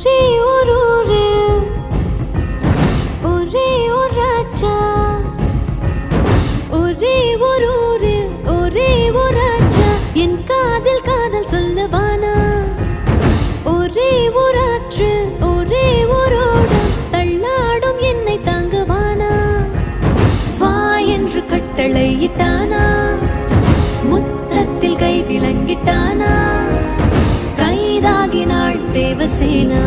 ஒரே ஒரு ஒரே ஒரு ராஜா, ஒரே ஒரு ஒரே ஒரு ராஜா. என் காதல் காதல் சொல்லவானா, ஒரே ஒரு ஆற்று ஒரே ஒரு ஓடம் தள்ளாடும் என்னை தாங்குவானா. வா என்று கட்டளையிட்டானா, முத்தத்தில் கை விளங்கிட்டானா, கைதாகினாள் தேவசேனா.